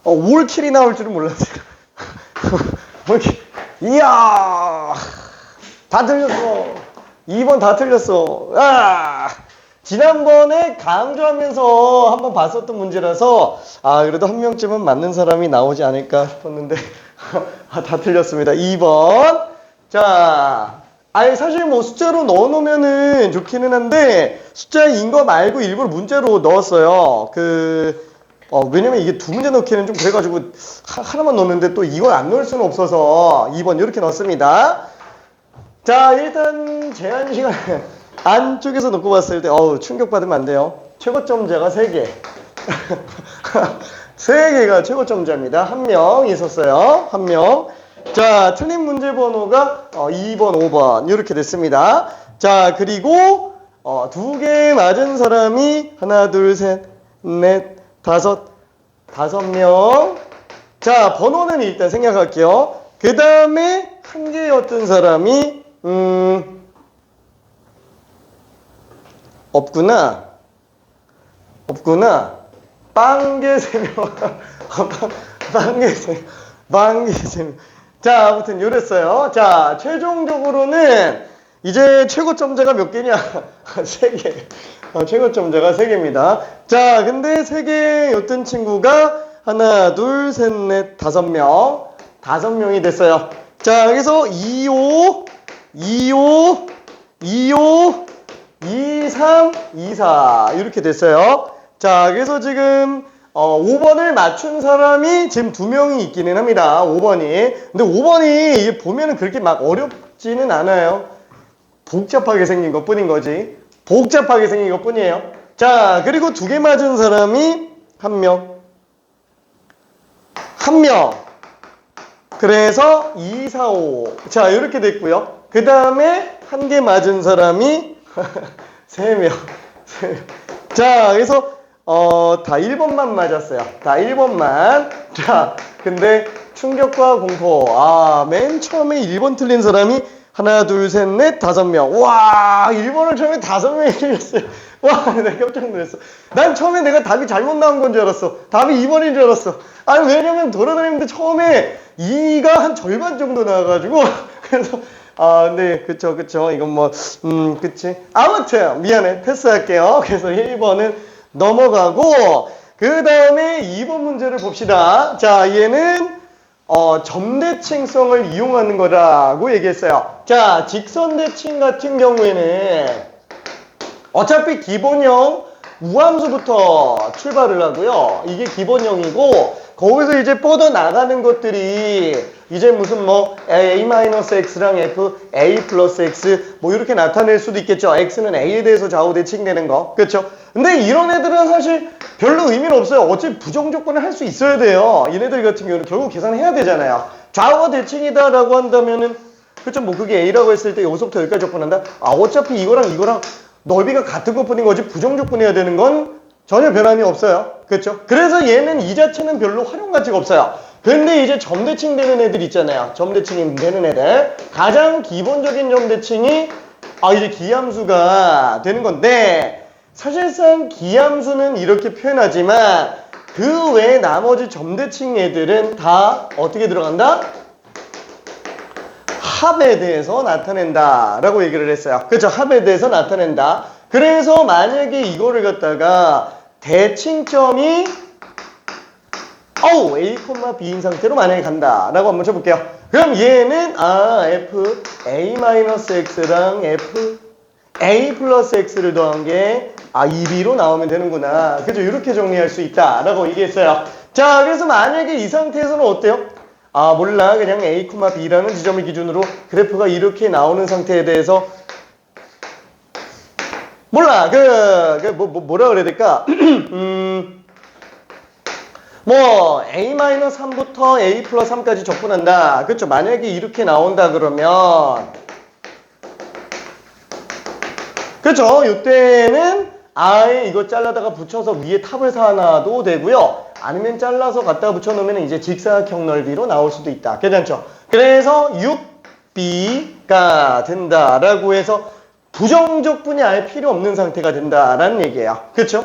올킬이 나올 줄은 몰랐어요. 올킬. 이야, 다 틀렸어. 2번 다 틀렸어. 지난번에 강조하면서 한번 봤었던 문제라서 그래도 한 명쯤은 맞는 사람이 나오지 않을까 싶었는데 다 틀렸습니다. 2번. 자, 사실 뭐 숫자로 넣어놓으면은 좋기는 한데 숫자인 거 말고 일부러 문자로 넣었어요. 왜냐면 이게 두 문제 넣기는 좀 그래가지고 하나만 넣었는데 또 이걸 안 넣을 수는 없어서 2번 이렇게 넣었습니다. 자, 일단 제한 시간 안쪽에서 놓고 봤을 때 충격받으면 안 돼요. 최고점자가 3개. 3개가 최고점자입니다. 1명 있었어요. 1명. 자, 틀린 문제 번호가 2번, 5번 이렇게 됐습니다. 자, 그리고 2개 맞은 사람이 하나, 둘, 셋, 넷, 다섯 명. 자, 번호는 일단 생략할게요. 그 다음에 1개였던 사람이 없구나. 빵개 3명. 빵개 3명. 자, 아무튼 이랬어요. 자, 최종적으로는 이제 최고점자가 몇 개냐? 3개. 최고점자가 3개입니다. 자, 근데 3개였던 친구가 하나, 둘, 셋, 넷, 5명. 5명이 됐어요. 자, 여기서 25, 25, 25, 23, 24 이렇게 됐어요. 자, 그래서 지금 5번을 맞춘 사람이 지금 2명이 있기는 합니다. 5번이. 근데 5번이 보면은 그렇게 막 어렵지는 않아요. 복잡하게 생긴 것 뿐인 거지. 복잡하게 생긴 것 뿐이에요. 자, 그리고 2개 맞은 사람이 1명. 1명. 그래서 2, 4, 5. 자, 이렇게 됐고요. 그 다음에 1개 맞은 사람이 3명. 자, 그래서 다 1번만 맞았어요. 다 1번만. 자, 근데 충격과 공포. 맨 처음에 1번 틀린 사람이 하나, 둘, 셋, 넷, 5명. 와, 1번을 처음에 5명이 틀렸어요. 와, 내가 깜짝 놀랐어. 난 처음에 내가 답이 잘못 나온 건 줄 알았어. 답이 2번인 줄 알았어. 왜냐면 돌아다니는데 처음에 2가 한 절반 정도 나와가지고. 그래서 네, 그쵸. 이건 그치. 아무튼, 미안해. 패스할게요. 그래서 1번은 넘어가고, 그 다음에 2번 문제를 봅시다. 자, 얘는, 점대칭성을 이용하는 거라고 얘기했어요. 자, 직선대칭 같은 경우에는, 어차피 기본형 우함수부터 출발을 하고요. 이게 기본형이고, 거기서 이제 뻗어나가는 것들이 이제 무슨 A-X랑 F, A 플러스 X 이렇게 나타낼 수도 있겠죠. X는 A에 대해서 좌우 대칭되는 거. 그렇죠? 근데 이런 애들은 사실 별로 의미는 없어요. 어차피 부정조건을 할 수 있어야 돼요. 얘네들 같은 경우는 결국 계산해야 되잖아요. 좌우가 대칭이다라고 한다면은 그렇죠. 그게 A라고 했을 때 여기서부터 여기까지 접근한다. 어차피 이거랑 넓이가 같은 것뿐인 거지 부정조건해야 되는 건 전혀 변함이 없어요. 그렇죠? 그래서 얘는 이 자체는 별로 활용 가치가 없어요. 근데 이제 점대칭 되는 애들 있잖아요. 점대칭이 되는 애들. 가장 기본적인 점대칭이 이제 기함수가 되는 건데 사실상 기함수는 이렇게 표현하지만 그 외에 나머지 점대칭 애들은 다 어떻게 들어간다? 합에 대해서 나타낸다 라고 얘기를 했어요. 그렇죠? 합에 대해서 나타낸다. 그래서 만약에 이거를 갖다가 대칭점이 A, B인 상태로 만약에 간다 라고 한번 쳐볼게요. 그럼 얘는 F, A-X랑 F, A 플러스 X를 더한 게 2B로 나오면 되는구나. 그죠? 이렇게 정리할 수 있다 라고 얘기했어요. 자, 그래서 만약에 이 상태에서는 어때요? 몰라. 그냥 A, B라는 지점을 기준으로 그래프가 이렇게 나오는 상태에 대해서 몰라. 뭐라 그래야 될까? A-3부터 A 플러스 3까지 접근한다. 그렇죠? 만약에 이렇게 나온다 그러면 그렇죠? 이때는 아예 이거 잘라다가 붙여서 위에 탑을 사놔도 되고요. 아니면 잘라서 갖다가 붙여놓으면 이제 직사각형 넓이로 나올 수도 있다. 괜찮죠? 그래서 6B가 된다라고 해서 부정적분이 아예 필요 없는 상태가 된다라는 얘기예요. 그렇죠?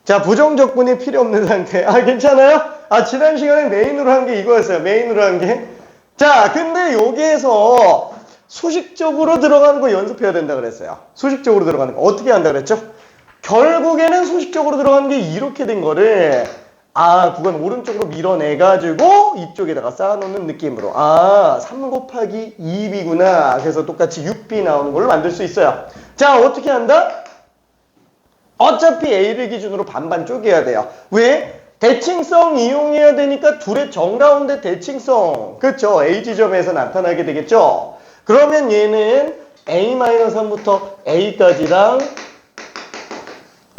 자, 부정적분이 필요 없는 상태. 아, 괜찮아요? 아, 지난 시간에 메인으로 한 게 이거였어요. 메인으로 한 게. 자, 근데 여기에서 수식적으로 들어가는 거 연습해야 된다 그랬어요. 수식적으로 들어가는 거. 어떻게 한다 그랬죠? 결국에는 수식적으로 들어가는 게 이렇게 된 거를 구간 오른쪽으로 밀어내가지고 이쪽에다가 쌓아놓는 느낌으로 3 곱하기 2b구나. 그래서 똑같이 6b 나오는 걸로 만들 수 있어요. 자, 어떻게 한다? 어차피 A를 기준으로 반반 쪼개야 돼요. 왜? 대칭성 이용해야 되니까 둘의 정가운데 대칭성. 그렇죠? A 지점에서 나타나게 되겠죠? 그러면 얘는 A-3부터 A까지랑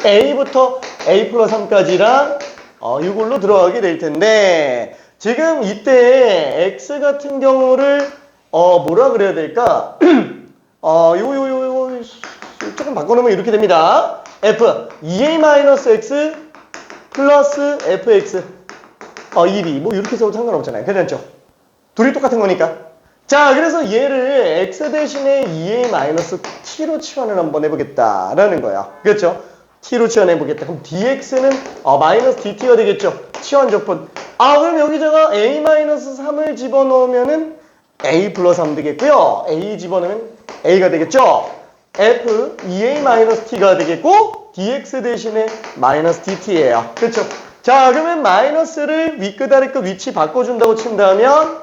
A부터 A 플러스 3까지랑 이걸로 들어가게 될 텐데 지금 이때 X 같은 경우를 뭐라 그래야 될까? 조금 바꿔놓으면 이렇게 됩니다. F 2A-X 플러스 fx 2b 뭐 이렇게 써도 상관없잖아요. 괜찮죠? 둘이 똑같은 거니까. 자, 그래서 얘를 x 대신에 2a-t로 치환을 한번 해보겠다라는 거야. 그렇죠? t로 치환해보겠다. 그럼 dx는 마이너스 dt가 되겠죠? 치환 적분. 그럼 여기다가 a-3을 집어넣으면은 a 플러스 3 되겠고요. a 집어넣으면 a가 되겠죠? f 2a-t가 되겠고 dx 대신에 마이너스 dt예요. 그렇죠? 자, 그러면 마이너스를 윗끝 아래끝 위치 바꿔준다고 친다면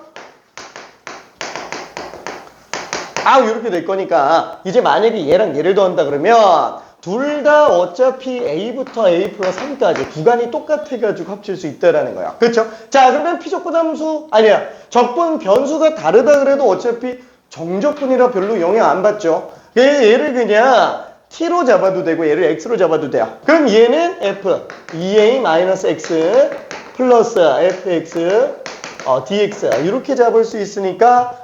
이렇게 될 거니까 이제 만약에 얘랑 얘를 더한다 그러면 둘 다 어차피 a부터 a 플러스 3까지 구간이 똑같아가지고 합칠 수 있다라는 거야. 그렇죠? 자, 그러면 피적분 함수 아니야. 적분 변수가 다르다 그래도 어차피 정적분이라 별로 영향 안 받죠. 얘를 그냥 t로 잡아도 되고 얘를 x로 잡아도 돼요. 그럼 얘는 f 2a-x 플러스 fx dx 이렇게 잡을 수 있으니까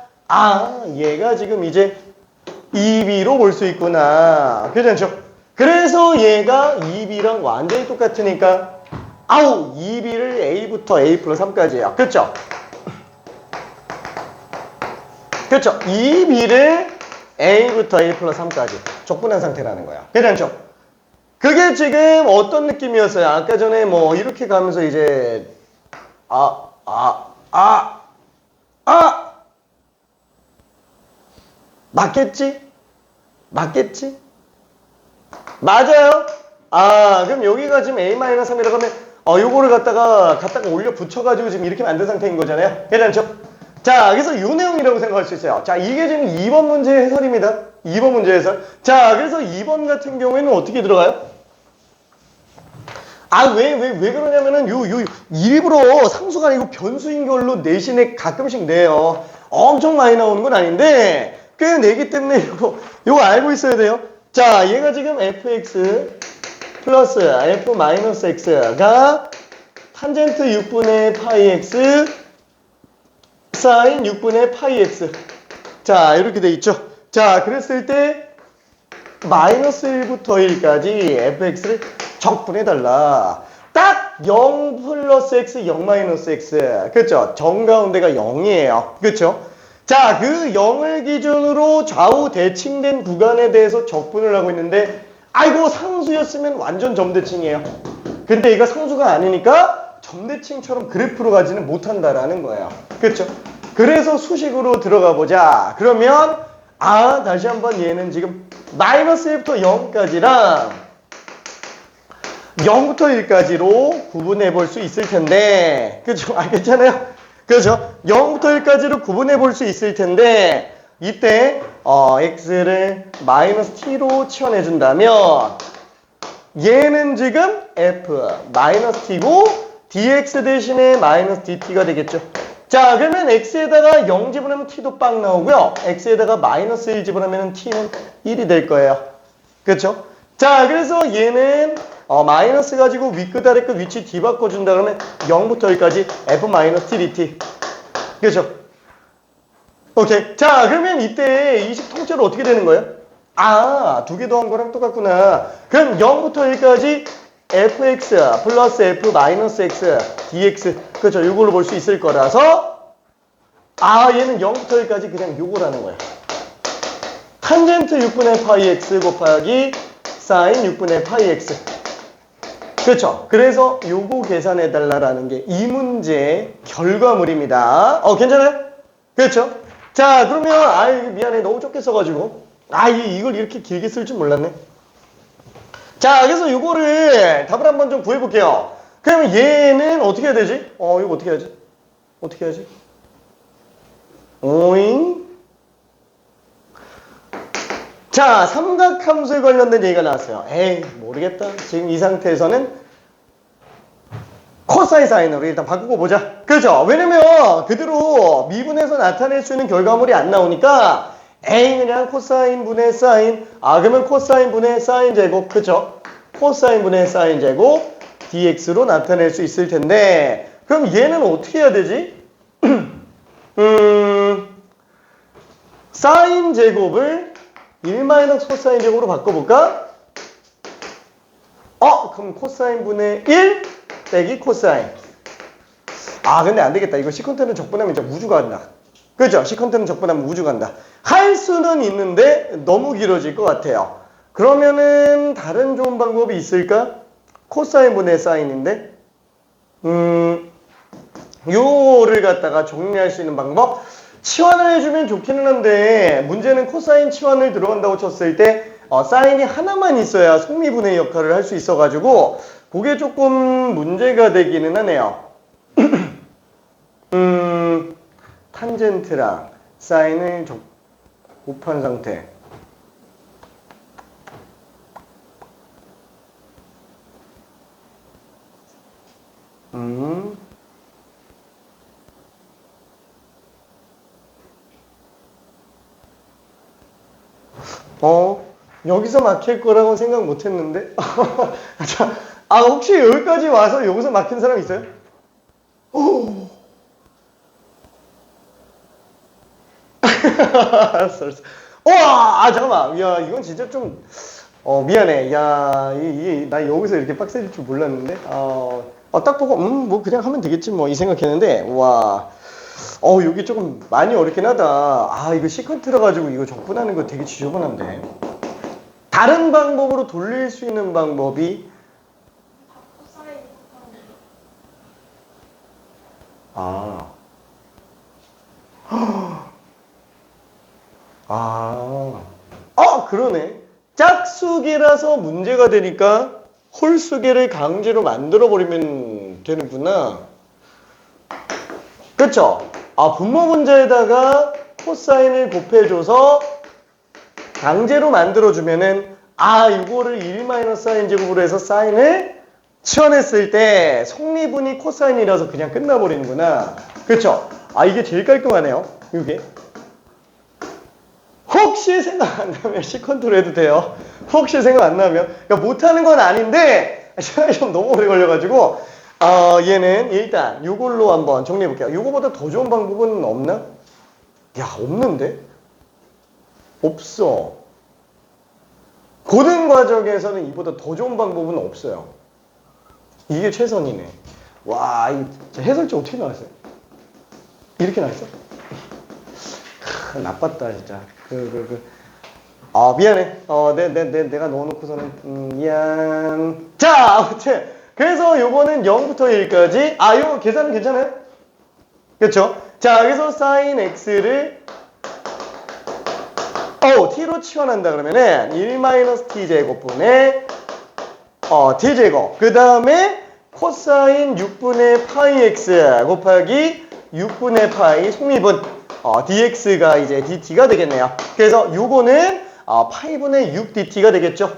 얘가 지금 이제 2b로 볼 수 있구나. 괜찮죠? 그래서 얘가 2b랑 완전히 똑같으니까 2b를 a부터 a 플러스 3까지예요. 그렇죠? 그렇죠? 2b를 a부터 a 플러스 3까지 적분한 상태라는 거야. 괜찮죠? 그게 지금 어떤 느낌이었어요? 아까 전에 뭐 이렇게 가면서 이제 맞겠지? 맞겠지? 맞아요? 그럼 여기가 지금 a-3이라고 하면 요거를 갖다가 올려 붙여가지고 지금 이렇게 만든 상태인 거잖아요. 괜찮죠? 자, 그래서 이 내용이라고 생각할 수 있어요. 자, 이게 지금 2번 문제 해설입니다. 2번 문제 해설. 자, 그래서 2번 같은 경우에는 어떻게 들어가요? 왜 그러냐면은 일부러 상수가 아니고 변수인 걸로 내신에 가끔씩 내요. 엄청 많이 나오는 건 아닌데 꽤 내기 때문에 이거 알고 있어야 돼요. 자, 얘가 지금 fx 플러스 f-x가 탄젠트 6분의 파이 x 사인 6분의 파이 x. 자, 이렇게 돼 있죠. 자, 그랬을 때 마이너스 1부터 1까지 fx를 적분해달라. 딱 0 플러스 x, 0 마이너스 x. 그렇죠? 정가운데가 0이에요. 그렇죠? 자, 그 0을 기준으로 좌우 대칭된 구간에 대해서 적분을 하고 있는데 상수였으면 완전 점대칭이에요. 근데 얘가 상수가 아니니까 점대칭처럼 그래프로 가지는 못한다라는 거예요. 그렇죠? 그래서 수식으로 들어가 보자. 그러면 다시 한번 얘는 지금 마이너스 1부터 0까지랑 0부터 1까지로 구분해 볼 수 있을 텐데 그죠? 괜찮아요? 그죠? 0부터 1까지로 구분해 볼 수 있을 텐데 이때 x를 마이너스 t로 치환해 준다면 얘는 지금 f 마이너스 t고 dx 대신에 마이너스 dt가 되겠죠. 자, 그러면 x에다가 0 집어넣으면 t도 빵 나오고요. x에다가 마이너스 1 집어넣으면 t는 1이 될 거예요. 그렇죠? 자, 그래서 얘는 마이너스 가지고 윗끝 아래끝 위치 d 바꿔준다 그러면 0부터 1까지 f 마이너스 t dt. 그렇죠? 오케이. 자, 그러면 이때 이식 통째로 어떻게 되는 거예요? 두 개 더한 거랑 똑같구나. 그럼 0부터 1까지 fx 플러스 f 마이너스 x dx. 그렇죠? 이걸로 볼 수 있을 거라서 얘는 0부터 1까지 그냥 요거라는 거예요. 탄젠트 6분의 파이 x 곱하기 사인 6분의 파이 x. 그렇죠. 그래서 요거 계산해달라라는 게 이 문제의 결과물입니다. 괜찮아요? 그렇죠. 자, 그러면 이거 미안해. 너무 좁게 써가지고 이걸 이렇게 길게 쓸 줄 몰랐네. 자, 그래서 요거를 답을 한번 좀 구해볼게요. 그러면 얘는 어떻게 해야 되지? 이거 어떻게 해야지? 어떻게 해야지? 오잉? 자, 삼각함수에 관련된 얘기가 나왔어요. 에이, 모르겠다. 지금 이 상태에서는 코사인 사인으로 일단 바꾸고 보자. 그렇죠? 왜냐면 그대로 미분에서 나타낼 수 있는 결과물이 안 나오니까 그냥 코사인 분의 사인. 그러면 코사인 분의 사인 제곱. 그렇죠? 코사인 분의 사인 제곱 dx로 나타낼 수 있을 텐데, 그럼 얘는 어떻게 해야 되지? 사인 제곱을 1 코사인 제곱으로 바꿔볼까? 그럼 코사인 분의 1 빼기 코사인. 근데 안 되겠다. 이거 시컨트는 적분하면 진짜 우주 간다. 그죠? 시컨트는 적분하면 우주 간다. 할 수는 있는데 너무 길어질 것 같아요. 그러면은 다른 좋은 방법이 있을까? 코사인 분의 사인인데, 요를 갖다가 정리할 수 있는 방법? 치환을 해주면 좋기는 한데, 문제는 코사인 치환을 들어간다고 쳤을 때 사인이 하나만 있어야 속미분의 역할을 할 수 있어가지고 그게 조금 문제가 되기는 하네요. 탄젠트랑 사인을 곱한 상태. 여기서 막힐 거라고 생각 못 했는데. 자, 혹시 여기까지 와서 여기서 막힌 사람 있어요? 알았어. 잠깐만. 야, 이건 진짜 좀, 미안해. 야, 나 여기서 이렇게 빡세질 줄 몰랐는데. 딱 보고, 뭐 그냥 하면 되겠지, 뭐, 이 생각했는데, 여기 조금 많이 어렵긴 하다. 이거 시컨트라 가지고 이거 적분하는 거 되게 지저분한데. 다른 방법으로 돌릴 수 있는 방법이 그러네. 짝수기라서 문제가 되니까 홀수기를 강제로 만들어 버리면 되는구나. 그쵸? 분모 문제에다가 코사인을 곱해줘서 강제로 만들어주면은 이거를 1 사인 제곱으로 해서 사인을 치환했을 때 속미분이 코사인이라서 그냥 끝나버리는구나. 그쵸? 이게 제일 깔끔하네요. 이게 혹시 생각 안 나면 시컨트로 해도 돼요. 혹시 생각 안 나면. 그러니까 못하는 건 아닌데 시간이 좀 너무 오래 걸려가지고 얘는 일단 이걸로 한번 정리해볼게요. 이거보다 더 좋은 방법은 없나? 없는데? 없어. 고등 과정에서는 이보다 더 좋은 방법은 없어요. 이게 최선이네. 이 해설지 어떻게 나왔어요? 이렇게 나왔어? 나빴다 진짜. 미안해. 내가 넣어놓고서는 미안. 자, 아무튼 그래서 요거는 0부터 1까지. 요거 계산은 괜찮아요? 그렇죠? 자, 그래서 sin x를 t로 치환한다 그러면은 1 t제곱분의 t제곱. 그 다음에 코사인 6분의 파이 x 곱하기 6분의 파이 속미분 dx가 이제 dt가 되겠네요. 그래서 요거는 파이분의 6 dt가 되겠죠.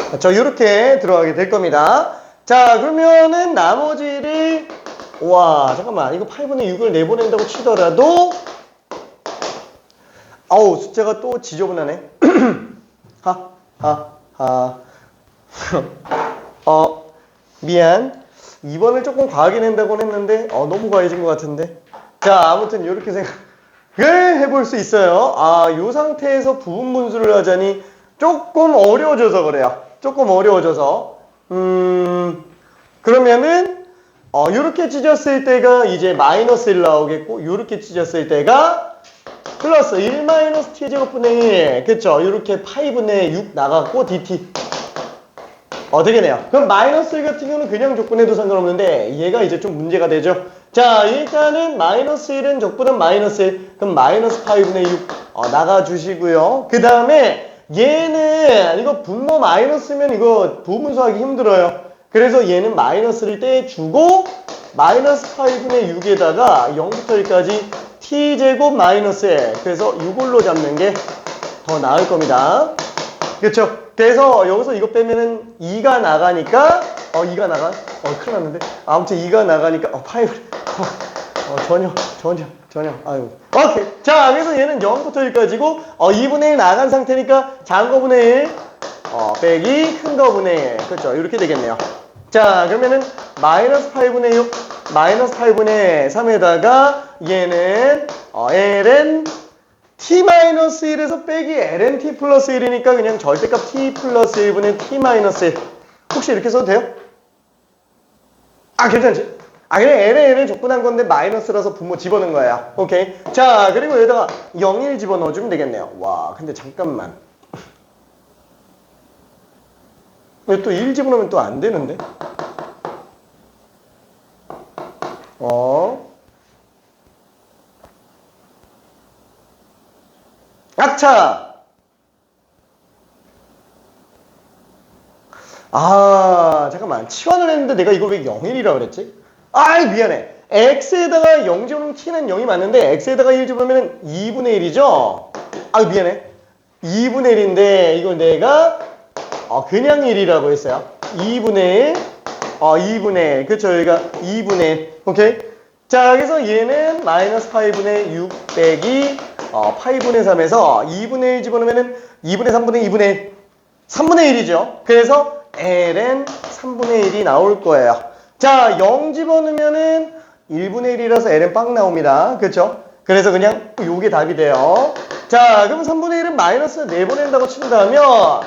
그렇죠? 이렇게 들어가게 될 겁니다. 자, 그러면은 나머지를 잠깐만. 이거 8분의 6을 내보낸다고 치더라도 숫자가 또 지저분하네. 미안. 2번을 조금 과하게 낸다고는 했는데 너무 과해진 것 같은데. 자, 아무튼 이렇게 생각을 해볼 수 있어요. 이 상태에서 부분 분수를 하자니 조금 어려워져서 그래요. 조금 어려워져서. 그러면은 이렇게 찢었을 때가 이제 마이너스 1 나오겠고, 이렇게 찢었을 때가 플러스 1 t제곱분의 1. 그쵸? 이렇게 파이분의 6 나갔고 dt. 되겠네요. 그럼 마이너스 1 같은 경우는 그냥 적분해도 상관없는데 얘가 이제 좀 문제가 되죠. 자, 일단은 마이너스 1은 적분은 마이너스 1. 그럼 마이너스 8분의 6 나가주시고요. 그 다음에 얘는 이거 분모 마이너스면 이거 부분수하기 힘들어요. 그래서 얘는 마이너스를 떼주고 마이너스 8분의 6에다가 0부터 1까지 t제곱 마이너스 1. 그래서 이걸로 잡는 게 더 나을 겁니다. 그렇죠? 그래서 여기서 이거 빼면은 2가 나가니까 2가 나가? 큰일 났는데. 아무튼 2가 나가니까 8 전혀 아유. 오케이. 자, 그래서 얘는 0부터 1까지고 2분의 1 나간 상태니까 작은 거분의 1 빼기 큰 거분의 1. 그렇죠? 이렇게 되겠네요. 자, 그러면은 마이너스 8분의 6 마이너스 8분의 3에다가 얘는 ln t-1에서 빼기 ln t 플러스 1이니까 그냥 절대값 t 플러스 1분의 t-1. 혹시 이렇게 써도 돼요? 괜찮지? 그냥 ln을 적분한 건데 마이너스라서 분모 집어넣은 거야. 오케이. 자, 그리고 여기다가 0, 1 집어넣어주면 되겠네요. 와, 근데 잠깐만. 왜 또 1 집어넣으면 또 안 되는데? 아차! 잠깐만. 치환을 했는데 내가 이걸 왜 0일이라고 그랬지? 미안해. x에다가 0 집어넣으면 t는 0이 맞는데 x에다가 1 집어넣으면 2분의 1이죠? 미안해. 2분의 1인데 이걸 내가 그냥 1이라고 했어요. 2분의 1. 2분의 1. 그쵸? 여기가 2분의 1. 오케이? 자, 그래서 얘는 마이너스 8분의 6 빼기 8분의 3에서 2분의 1 집어넣으면은 2분의 3분의 2분의 1. 3분의 1이죠. 그래서 ln 3분의 1이 나올 거예요. 자, 0 집어넣으면은 1분의 1이라서 ln 빵 나옵니다. 그렇죠? 그래서 그냥 요게 답이 돼요. 자, 그럼 3분의 1은 마이너스 4번 한다고 친다면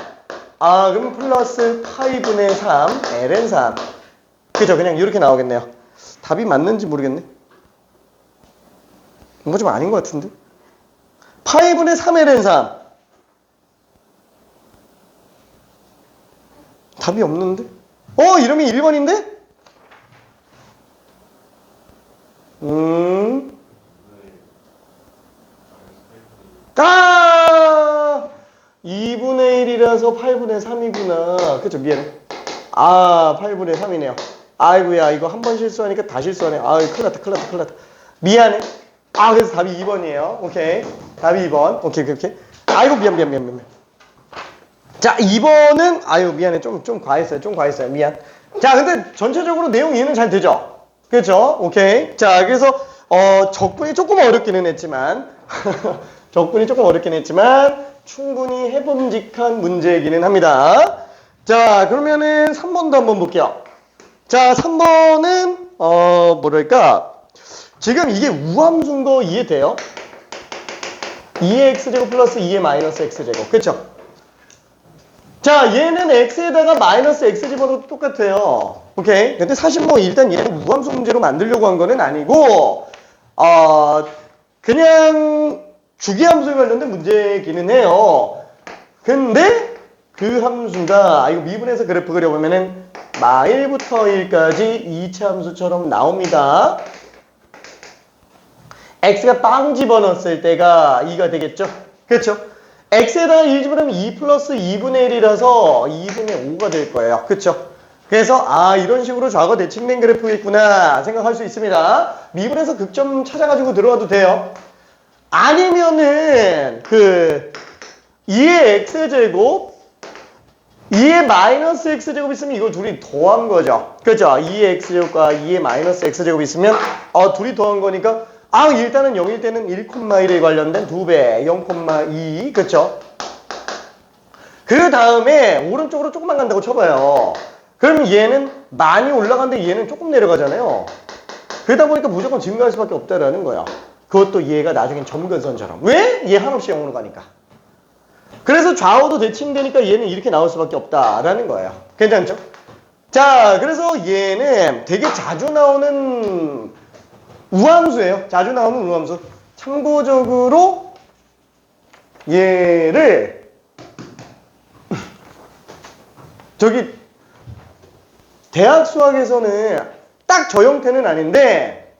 그럼 플러스 8분의 3 ln 3. 그죠? 그냥 이렇게 나오겠네요. 답이 맞는지 모르겠네. 뭔가 좀 아닌 것 같은데? 8분의 3 ln 3. 답이 없는데? 이러면 1번인데? 2분의 1이라서 8분의 3이구나. 그쵸? 미안해. 8분의 3이네요. 아이고야, 이거 한 번 실수하니까 다 실수하네. 큰일 났다. 미안해. 그래서 답이 2번이에요. 오케이. 답이 2번. 오케이. 아이고, 미안. 자, 2번은, 미안해. 좀 과했어요. 미안. 자, 근데 전체적으로 내용 이해는 잘 되죠? 그렇죠? 오케이. 자, 그래서, 적분이 조금 어렵기는 했지만, 충분히 해봄직한 문제이기는 합니다. 자, 그러면은 3번도 한번 볼게요. 자, 3번은, 뭐랄까. 지금 이게 우함수인 거 이해돼요? 2의 x제곱 플러스 2의 마이너스 x제곱. 그쵸? 자, 얘는 x에다가 마이너스 x 집어넣어도 똑같아요. 오케이? 근데 사실 뭐 일단 얘는 우함수 문제로 만들려고 한 거는 아니고, 그냥 주기함수에 관련된 문제이기는 해요. 근데 그 함수가, 이거 미분해서 그래프 그려보면은 마1부터 1까지 2차 함수처럼 나옵니다. x가 빵 집어넣었을 때가 2가 되겠죠? 그렇죠? x에다가 1 집어넣으면 2 플러스 2분의 1이라서 2분의 5가 될 거예요. 그렇죠? 그래서 이런 식으로 좌가 대칭된 그래프겠구나 생각할 수 있습니다. 미분해서 극점 찾아가지고 들어와도 돼요. 아니면은 2의 x제곱 2의 마이너스 x제곱 있으면 이거 둘이 더한 거죠. 그렇죠? 2의 x제곱과 2의 마이너스 x제곱 있으면 둘이 더한 거니까 일단은 0일 때는 1,1에 관련된 2배 0,2. 그렇죠? 그 다음에 오른쪽으로 조금만 간다고 쳐봐요. 그럼 얘는 많이 올라가는데 얘는 조금 내려가잖아요. 그러다 보니까 무조건 증가할 수밖에 없다라는 거야. 그것도 얘가 나중엔 점근선처럼. 왜? 얘 한없이 0으로 가니까. 그래서 좌우도 대칭되니까 얘는 이렇게 나올 수밖에 없다라는 거예요. 괜찮죠? 자, 그래서 얘는 되게 자주 나오는 우함수예요. 자주 나오는 우함수. 참고적으로 얘를 대학 수학에서는 딱 저 형태는 아닌데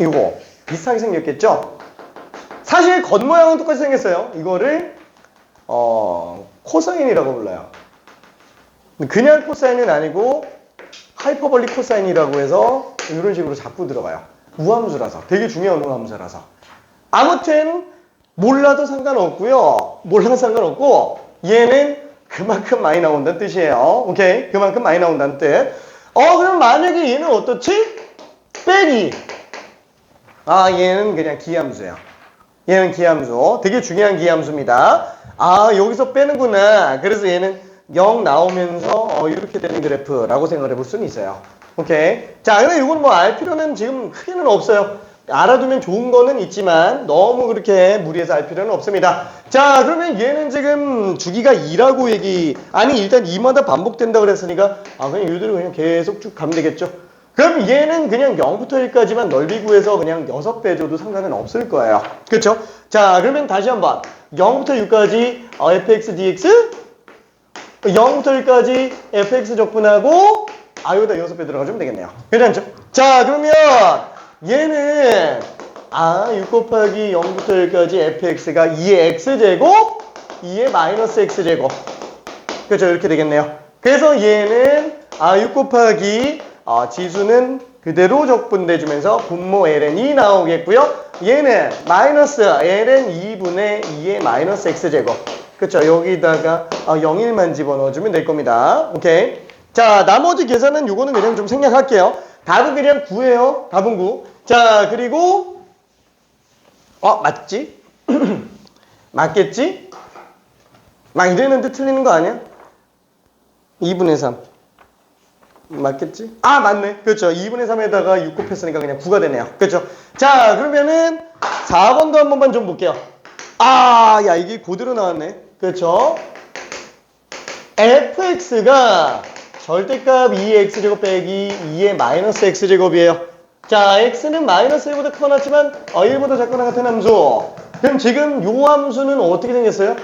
이거 비슷하게 생겼겠죠? 사실 겉모양은 똑같이 생겼어요. 이거를 코사인이라고 불러요. 그냥 코사인은 아니고 하이퍼볼리 코사인이라고 해서 이런 식으로 자꾸 들어가요. 우함수라서. 되게 중요한 우함수라서. 아무튼 몰라도 상관없고요. 몰라도 상관없고 얘는 그만큼 많이 나온다는 뜻이에요. 오케이? 그만큼 많이 나온다는 뜻. 그럼 만약에 얘는 어떻지? 빼기. 얘는 그냥 기함수예요. 얘는 기함수. 되게 중요한 기함수입니다. 여기서 빼는구나. 그래서 얘는 0 나오면서 이렇게 되는 그래프라고 생각을 해볼 수는 있어요. 오케이. 자, 근데 이건 뭐 알 필요는 지금 크게는 없어요. 알아두면 좋은 거는 있지만 너무 그렇게 무리해서 알 필요는 없습니다. 자, 그러면 얘는 지금 주기가 2라고 일단 2마다 반복된다 그랬으니까 그냥 이대로 그냥 계속 쭉 가면 되겠죠. 그럼 얘는 그냥 0부터 1까지만 넓이 구해서 그냥 6배 줘도 상관은 없을 거예요. 그렇죠? 자, 그러면 다시 한번 0부터 6까지 fx dx 0부터 1까지 fx 적분하고 여기다 6배 들어가주면 되겠네요. 괜찮죠? 자, 그러면 얘는 6 곱하기 0부터 1까지 fx가 2의 x제곱 2의 마이너스 x제곱. 그렇죠? 이렇게 되겠네요. 그래서 얘는 6 곱하기 지수는 그대로 적분돼주면서 분모 ln이 나오겠고요. 얘는 마이너스 ln 2분의 2의 마이너스 x제곱. 그쵸? 여기다가 0일만 집어넣어주면 될 겁니다. 오케이. 자, 나머지 계산은 요거는 그냥 좀 생략할게요. 답은 그냥 9예요. 답은 9. 자, 그리고 맞지? 맞겠지? 막 이랬는데 틀리는 거 아니야? 2분의 3. 맞겠지? 맞네. 그렇죠. 2분의 3에다가 6 곱했으니까 그냥 9가 되네요. 그렇죠. 자, 그러면은 4번도 한 번만 좀 볼게요. 야, 이게 그대로 나왔네. 그렇죠. fx가 절대값 2의 x제곱 빼기 2의 마이너스 x제곱이에요. 자, x는 마이너스 1보다 커놨지만 1보다 작거나 같은 함수. 그럼 지금 요 함수는 어떻게 생겼어요?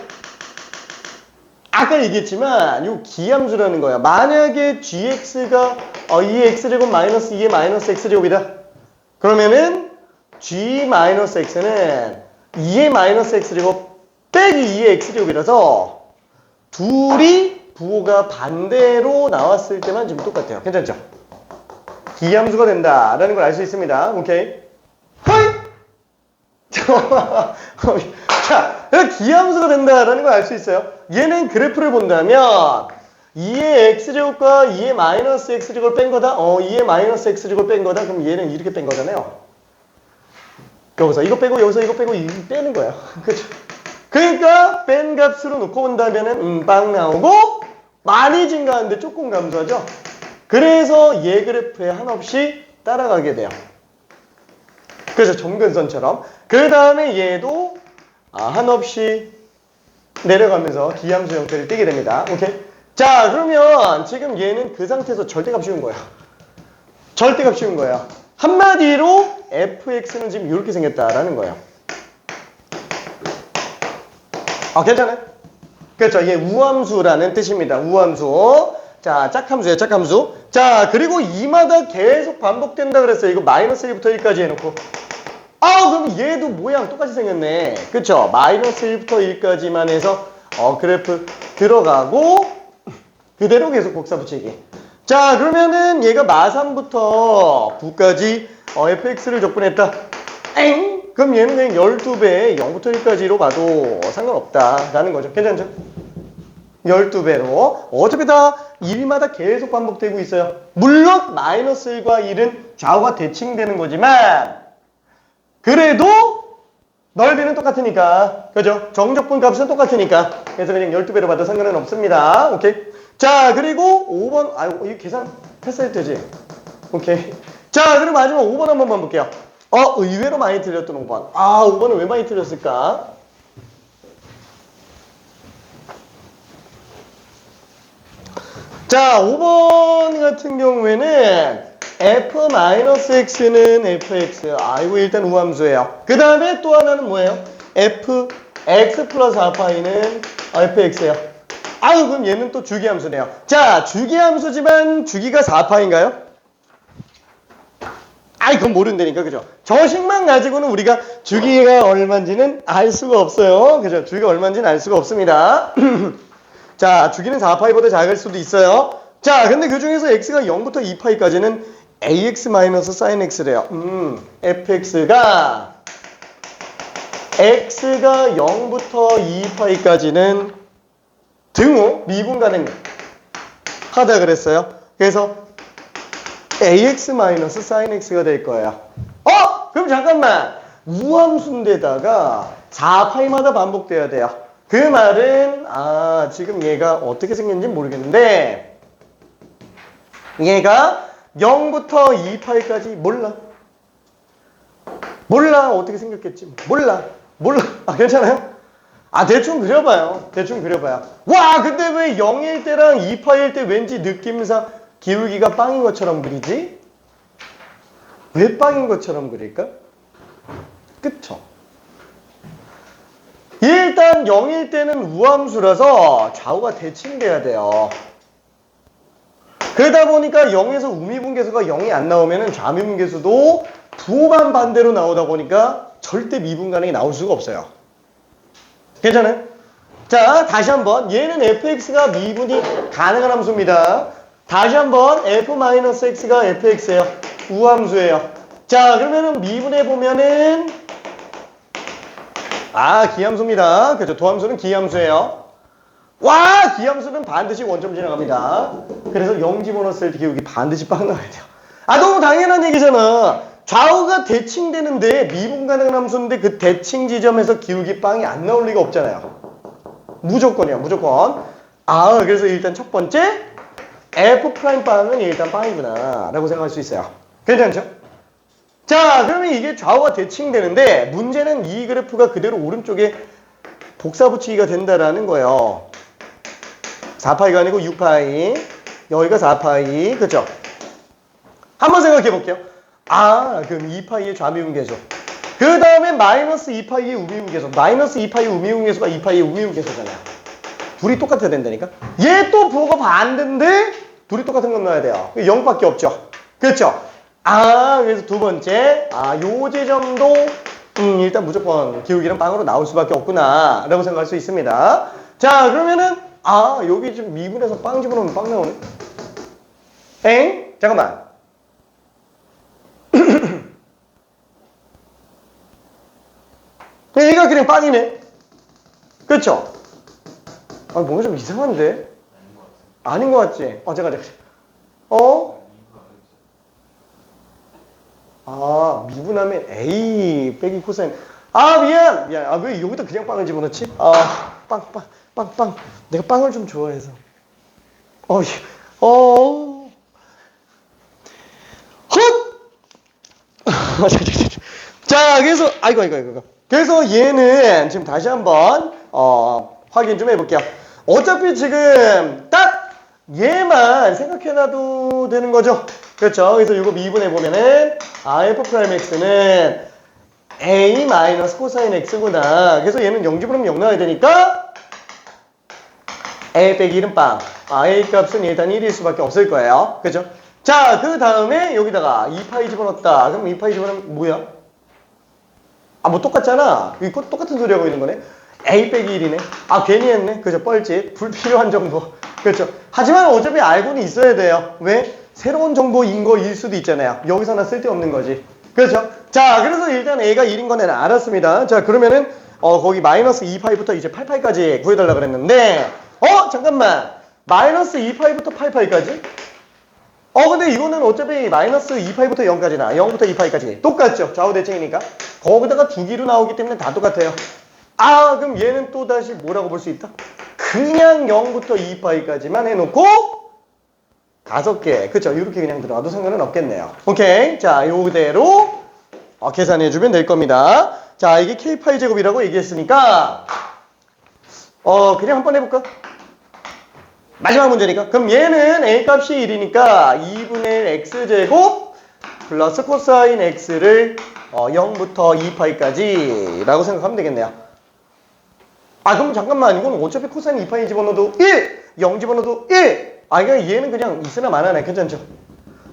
아까 얘기했지만 요 기함수라는 거야. 만약에 gx가 2의 x제곱 마이너스 2의 마이너스 x제곱이다. 그러면은 g 마이너스 x는 2의 마이너스 x제곱 빼기 2의 x제곱이라서 둘이 부호가 반대로 나왔을 때만 지금 똑같아요. 괜찮죠? 기함수가 된다라는 걸 알 수 있습니다. 오케이. 허이! 자, 기함수가 된다라는 걸 알 수 있어요. 얘는 그래프를 본다면 2의 x제곱과 2의 마이너스 x제곱을 뺀 거다. 2의 마이너스 x제곱을 뺀 거다. 그럼 얘는 이렇게 뺀 거잖아요. 여기서 이거 빼고 여기서 이거 빼고 이거 빼는 거야. 그렇죠? 그러니까 뺀 값으로 놓고 본다면은 빵 나오고 많이 증가하는데 조금 감소하죠. 그래서 얘 그래프에 한없이 따라가게 돼요. 그래서 점근선처럼. 그 다음에 얘도 한없이 내려가면서 기함수 형태를 띠게 됩니다. 오케이? 자, 그러면 지금 얘는 그 상태에서 절대값 씌운 거예요. 절대값 씌운 거예요. 한마디로 fx는 지금 이렇게 생겼다라는 거예요. 괜찮아요? 그렇죠. 얘 우함수라는 뜻입니다. 우함수. 자, 짝함수예요. 짝함수. 자, 그리고 2마다 계속 반복된다 그랬어요. 이거 마이너스 1부터 1까지 해놓고. 그럼 얘도 모양 똑같이 생겼네. 그쵸? 마이너스 1부터 1까지만 해서 그래프 들어가고 그대로 계속 복사 붙이기. 자, 그러면은 얘가 마3부터 9까지 fx를 적분했다. 그럼 얘는 그냥 12배 0부터 1까지로 봐도 상관없다라는 거죠. 괜찮죠? 12배로. 어차피 다 1마다 계속 반복되고 있어요. 물론 마이너스 1과 1은 좌우가 대칭되는 거지만 그래도 넓이는 똑같으니까. 그죠? 정적분 값은 똑같으니까. 그래서 그냥 12배로 봐도 상관은 없습니다. 오케이? 자, 그리고 5번. 이거 계산 패스해도 되지? 오케이. 자, 그럼 마지막 5번 한 번만 볼게요. 의외로 많이 틀렸던 5번. 5번은 왜 많이 틀렸을까? 자, 5번 같은 경우에는 f-x는 fx. 이거 일단 우함수예요. 그 다음에 또 하나는 뭐예요? fx 플러스 알파이는 fx예요. 아유, 그럼 얘는 또 주기함수네요. 자, 주기함수지만 주기가 4파인가요? 아이, 그건 모른다니까, 그죠? 저식만 가지고는 우리가 주기가 얼마인지는 알 수가 없어요. 그죠? 주기가 얼마인지는 알 수가 없습니다. 자, 주기는 4파이보다 작을 수도 있어요. 자, 근데 그 중에서 x가 0부터 2파이까지는 ax-sin x래요. fx가 x가 0부터 2파이까지는 등호 미분 가능하다 그랬어요. 그래서 ax-sin x가 될 거예요. 그럼 잠깐만. 우함수인데다가 4파이마다 반복돼야 돼요. 그 말은 지금 얘가 어떻게 생겼는지 모르겠는데 얘가 0부터 2파이까지 몰라 어떻게 생겼겠지 몰라 괜찮아요? 대충 그려봐요. 와, 근데 왜 0일 때랑 2파일 때 왠지 느낌상 기울기가 빵인 것처럼 그리지? 왜 빵인 것처럼 그릴까? 그쵸? 일단 0일 때는 우함수라서 좌우가 대칭돼야 돼요. 그러다 보니까 0에서 우미분계수가 0이 안 나오면 좌미분계수도 부호만 반대로 나오다 보니까 절대 미분 가능이 나올 수가 없어요. 괜찮아요? 자, 다시 한번 얘는 fx가 미분이 가능한 함수입니다. 다시 한번 f-x가 fx예요. 우함수예요. 자, 그러면은 미분해보면은 기함수입니다. 그죠? 도함수는 기함수예요. 와, 기함수는 반드시 원점 지나갑니다. 그래서 0 집어넣었을 때 기울기 반드시 빵 나와야 돼요. 너무 당연한 얘기잖아. 좌우가 대칭되는데 미분 가능한 함수인데 그 대칭 지점에서 기울기 빵이 안 나올 리가 없잖아요. 무조건이야, 무조건. 그래서 일단 첫 번째 f 프라임 빵은 일단 빵이구나 라고 생각할 수 있어요. 괜찮죠? 자, 그러면 이게 좌우가 대칭되는데 문제는 이 그래프가 그대로 오른쪽에 복사 붙이기가 된다라는 거예요. 4파이가 아니고 6파이. 여기가 4파이. 그죠? 한번 생각해 볼게요. 그럼 2파이의 좌미분계수. 그 다음에 마이너스 2파이의 우미분계수. 마이너스 2파이 우미분계수가 2파이의 우미분계수잖아요. 둘이 똑같아야 된다니까? 얘 또 부호가 반대인데 둘이 똑같은 건 넣어야 돼요. 0밖에 없죠? 그렇죠? 그래서 두 번째, 요 지점도 일단 무조건 기울기는 빵으로 나올 수밖에 없구나 라고 생각할 수 있습니다. 자, 그러면은 여기 좀 미분해서 빵 집어넣으면 빵 나오네. 잠깐만. 얘가 그냥 빵이네. 그쵸? 뭔가 좀 이상한데? 아닌 것 같지? 잠깐. 미분하면 A 빼기 코사인. 미안. 왜 여기다 그냥 빵을 집어넣지? 빵. 내가 빵을 좀 좋아해서. 헛! 자, 그래서, 아이고. 그래서 얘는 지금 다시 한번, 확인 좀 해볼게요. 어차피 지금 딱 얘만 생각해놔도 되는 거죠. 그렇죠. 그래서 이거 미분해보면은, f'(x는 a 마이너스 코사인 x구나. 그래서 얘는 0 집어넣으면 0 나와야 되니까, a 빼기 1은 빵. a 값은 일단 1일 수밖에 없을 거예요. 그죠? 자, 그 다음에 여기다가 2파이 집어넣었다. 그럼 2파이 집어넣으면 뭐야? 뭐 똑같잖아. 이거 똑같은 소리 하고 있는 거네. a 빼기 1이네. 괜히 했네. 그죠? 뻘짓. 불필요한 정보. 그렇죠? 하지만 어차피 알고는 있어야 돼요. 왜? 새로운 정보인 거일 수도 있잖아요. 여기서나 쓸데없는 거지. 그렇죠? 자, 그래서 일단 a가 1인 거는 알았습니다. 자, 그러면은 거기 마이너스 2파이부터 이제 8파이까지 구해달라 그랬는데 잠깐만. 마이너스 2파이부터 8파이까지? 근데 이거는 어차피 마이너스 2파이부터 0까지나 0부터 2파이까지 똑같죠? 좌우 대칭이니까. 거기다가 주기로 나오기 때문에 다 똑같아요. 그럼 얘는 또 다시 뭐라고 볼 수 있다? 그냥 0부터 2파이까지만 해놓고 5개. 그쵸? 이렇게 그냥 들어가도 상관은 없겠네요. 오케이. 자, 요대로 계산해주면 될 겁니다. 자, 이게 K파이 제곱이라고 얘기했으니까 그냥 한번 해볼까? 마지막 문제니까. 그럼 얘는 A값이 1이니까 2분의 1 X제곱 플러스 코사인 X를 0부터 2파이까지 라고 생각하면 되겠네요. 그럼 잠깐만, 이건 어차피 코사인 2파이 집어넣어도 1, 0 집어넣어도 1. 그러니까 얘는 그냥 있으나 마나네. 괜찮죠?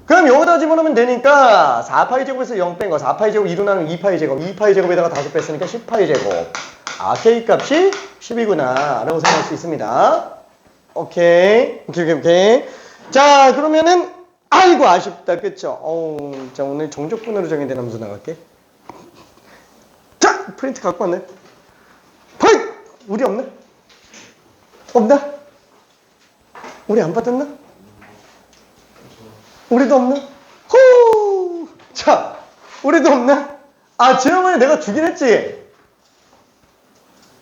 그럼 여기다 집어넣으면 되니까 4파이 제곱에서 0 뺀 거 4파이 제곱 2로 나누면 2파이 제곱 2파이 제곱에다가 5 뺐으니까 10파이 제곱. K값이 10이구나 라고 생각할 수 있습니다. 오케이. 자, 그러면은 아이고 아쉽다. 그쵸? 자, 오늘 정적분으로 정의된 함수 나갈게. 자, 프린트 갖고 왔네. 프린트! 우리 없나? 없나? 우리 안 받았나? 우리도 없나? 후! 자, 우리도 없나? 지난번에 내가 주긴 했지?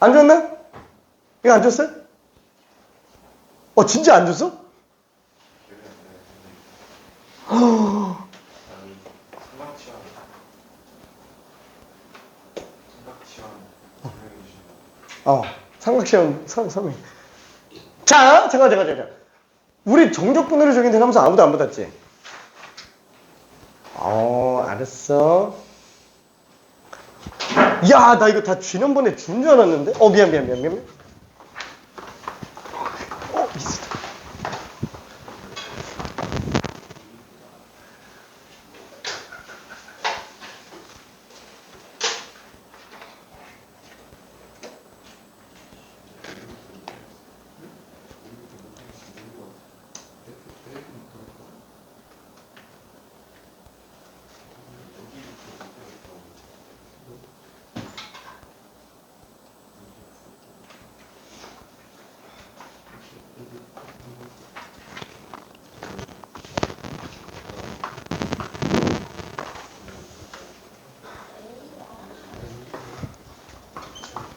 안 줬나? 이거 안 줬어요? 진짜 안 줬어? 삼각시험 설명. 자, 잠깐. 우리 정적분으로 적용된 함수 아무도 안 받았지? 알았어. 야, 나 이거 다 지난번에 준 줄 알았는데? 미안. 미스터.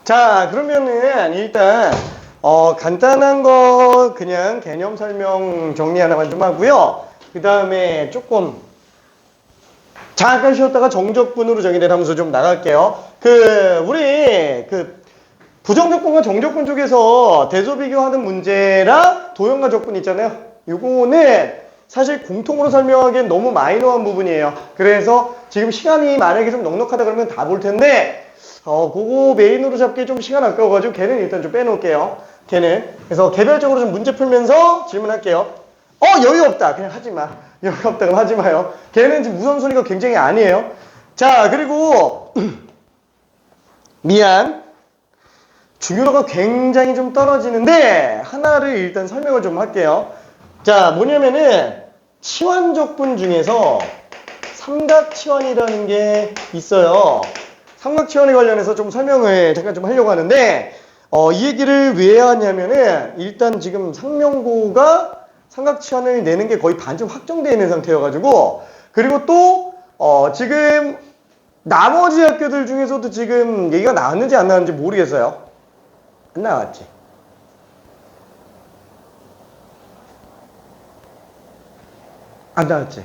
자, 그러면은 일단 간단한 거 그냥 개념 설명 정리 하나만 좀 하고요. 그 다음에 조금 잠깐 쉬었다가 정적분으로 정의된 함수 좀 나갈게요. 우리 부정적분과 정적분 쪽에서 대조 비교하는 문제랑 도형과 적분 있잖아요. 요거는 사실 공통으로 설명하기엔 너무 마이너한 부분이에요. 그래서 지금 시간이 만약에 좀 넉넉하다 그러면 다 볼 텐데 그거 메인으로 잡기 좀 시간 아까워가지고 걔는 일단 좀 빼놓을게요. 그래서 개별적으로 좀 문제 풀면서 질문할게요. 여유 없다. 그냥 하지 마. 여유 없다. 그럼 하지 마요. 걔는 지금 우선순위가 굉장히 아니에요. 자, 그리고 미안. 중요도가 굉장히 좀 떨어지는데 하나를 일단 설명을 좀 할게요. 자, 뭐냐면은 치환적분 중에서 삼각치환이라는 게 있어요. 삼각치환에 관련해서 좀 설명을 잠깐 좀 하려고 하는데 이 얘기를 왜 하냐면은 일단 지금 상명고가 삼각치환을 내는 게 거의 반쯤 확정되어 있는 상태여가지고 그리고 또 지금 나머지 학교들 중에서도 지금 얘기가 나왔는지 안 나왔는지 모르겠어요. 안 나왔지? 안 나왔지?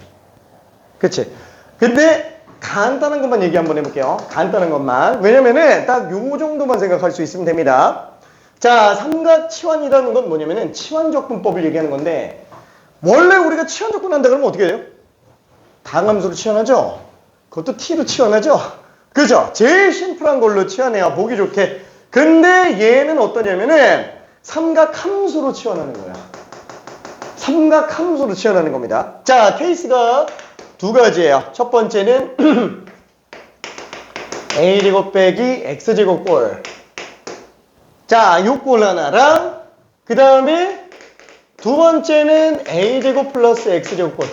그치? 근데 간단한 것만 얘기 한번 해볼게요. 간단한 것만. 왜냐면은 딱 요 정도만 생각할 수 있으면 됩니다. 자, 삼각치환이라는 건 뭐냐면은 치환적분법을 얘기하는 건데 원래 우리가 치환적분 한다 그러면 어떻게 해요? 다항함수로 치환하죠? 그것도 t로 치환하죠? 그죠? 제일 심플한 걸로 치환해요. 보기 좋게. 근데 얘는 어떠냐면은 삼각함수로 치환하는 거야. 삼각함수로 치환하는 겁니다. 자, 케이스가 두 가지예요. 첫 번째는 a제곱 빼기 x제곱 꼴. 자, 요 꼴 하나랑 그 다음에 두 번째는 a제곱 플러스 x제곱 꼴.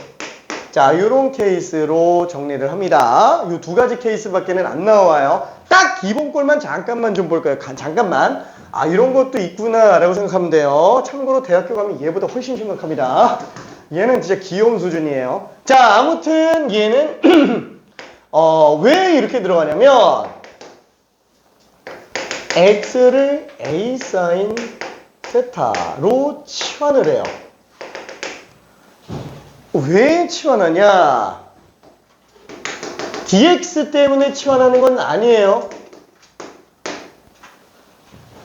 자, 요런 케이스로 정리를 합니다. 요 두 가지 케이스밖에는 안 나와요. 딱 기본 꼴만 잠깐만 좀 볼까요? 잠깐만. 이런 것도 있구나 라고 생각하면 돼요. 참고로 대학교 가면 얘보다 훨씬 심각합니다. 얘는 진짜 귀여운 수준이에요. 자, 아무튼 얘는 왜 이렇게 들어가냐면 x를 a sin 세타로 치환을 해요. 왜 치환하냐? dx 때문에 치환하는 건 아니에요.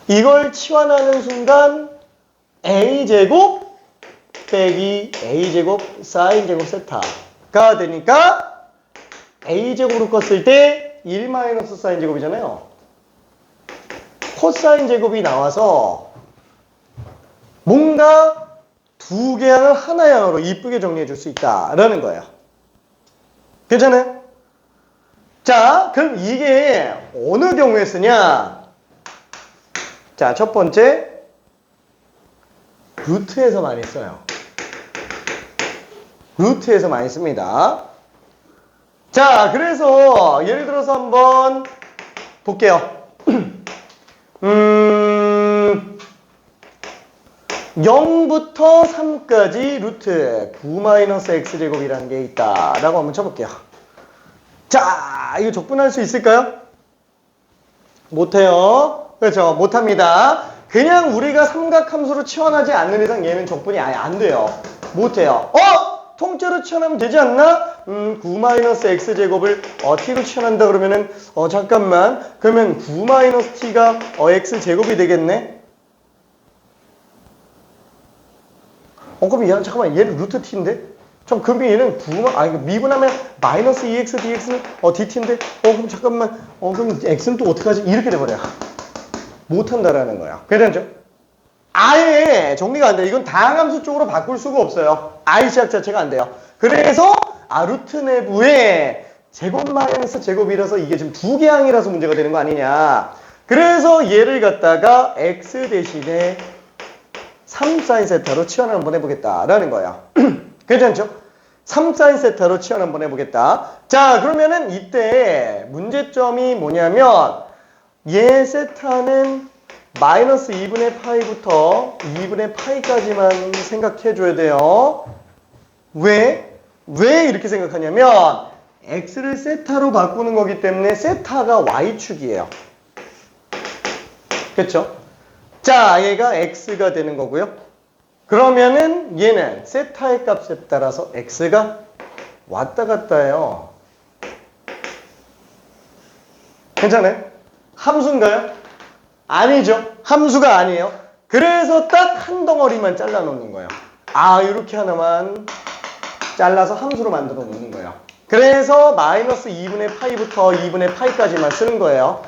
이걸 치환하는 순간 a제곱 빼기 a제곱 sin제곱 세타가 되니까 a제곱으로 껐을 때 1 마이너스 sin제곱이잖아요. 코사인 제곱이 나와서 뭔가 두 개항을 하나의 항으로 이쁘게 정리해 줄 수 있다라는 거예요. 괜찮아요? 자, 그럼 이게 어느 경우에 쓰냐? 자, 첫 번째, 루트에서 많이 써요. 루트에서 많이 씁니다. 자, 그래서 예를 들어서 한번 볼게요. 0부터 3까지 루트 9-x제곱이라는 게 있다라고 한번 쳐볼게요. 자, 이거 적분할 수 있을까요? 못해요. 그렇죠. 못합니다. 그냥 우리가 삼각함수로 치환하지 않는 이상 얘는 적분이 아예 안 돼요. 못해요. 통째로 치환하면 되지 않나? 9-x제곱을 t로 치환한다 그러면은 잠깐만. 그러면 9-t가 x제곱이 되겠네? 그럼 얘는 잠깐만 얘는 루트 t인데? 그럼 얘는 미분하면 마이너스 2x dx는 dt인데? 그럼 잠깐만 그럼 x는 또 어떡하지? 이렇게 돼버려. 못한다라는 거야. 괜찮죠? 아예 정리가 안 돼. 이건 다항함수 쪽으로 바꿀 수가 없어요. 아예 시작 자체가 안 돼요. 그래서 루트 내부에 제곱 마이너스 제곱이라서 이게 지금 두 개 항이라서 문제가 되는 거 아니냐. 그래서 얘를 갖다가 x 대신에 3sin 세타로 치환 한번 해보겠다라는 거야. 괜찮죠? 3sin 세타로 치환 한번 해보겠다. 자, 그러면은 이때 문제점이 뭐냐면 얘 세타는 마이너스 2분의 파이부터 2분의 파이까지만 생각해줘야 돼요. 왜 이렇게 생각하냐면 x를 세타로 바꾸는 거기 때문에 세타가 y축이에요. 그렇죠? 자, 얘가 x가 되는 거고요. 그러면은 얘는 세타의 값에 따라서 x가 왔다 갔다 해요. 괜찮아요? 함수인가요? 아니죠. 함수가 아니에요. 그래서 딱 한 덩어리만 잘라 놓는 거예요. 이렇게 하나만 잘라서 함수로 만들어 놓는 거예요. 그래서 마이너스 2분의 파이부터 2분의 파이까지만 쓰는 거예요.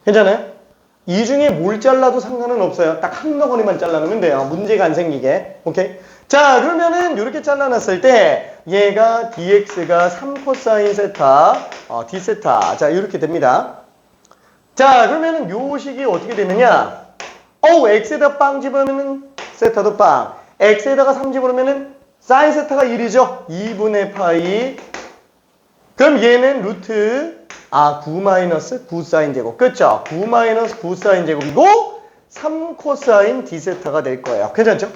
괜찮아요? 이 중에 뭘 잘라도 상관은 없어요. 딱 한 덩어리만 잘라놓으면 돼요. 문제가 안 생기게. 오케이? 자, 그러면은 이렇게 잘라놨을 때 얘가 dx가 3코사인 세타, d세타. 자, 이렇게 됩니다. 자, 그러면은 요 식이 어떻게 되느냐? x에다 빵 집어넣으면 세타도 빵. x에다가 3 집어넣으면은 사인 세타가 1이죠. 2분의 파이. 그럼 얘는 루트 9-9사인 제곱. 그렇죠? 9-9사인 제곱이고 3코사인 d세타가 될 거예요. 괜찮죠?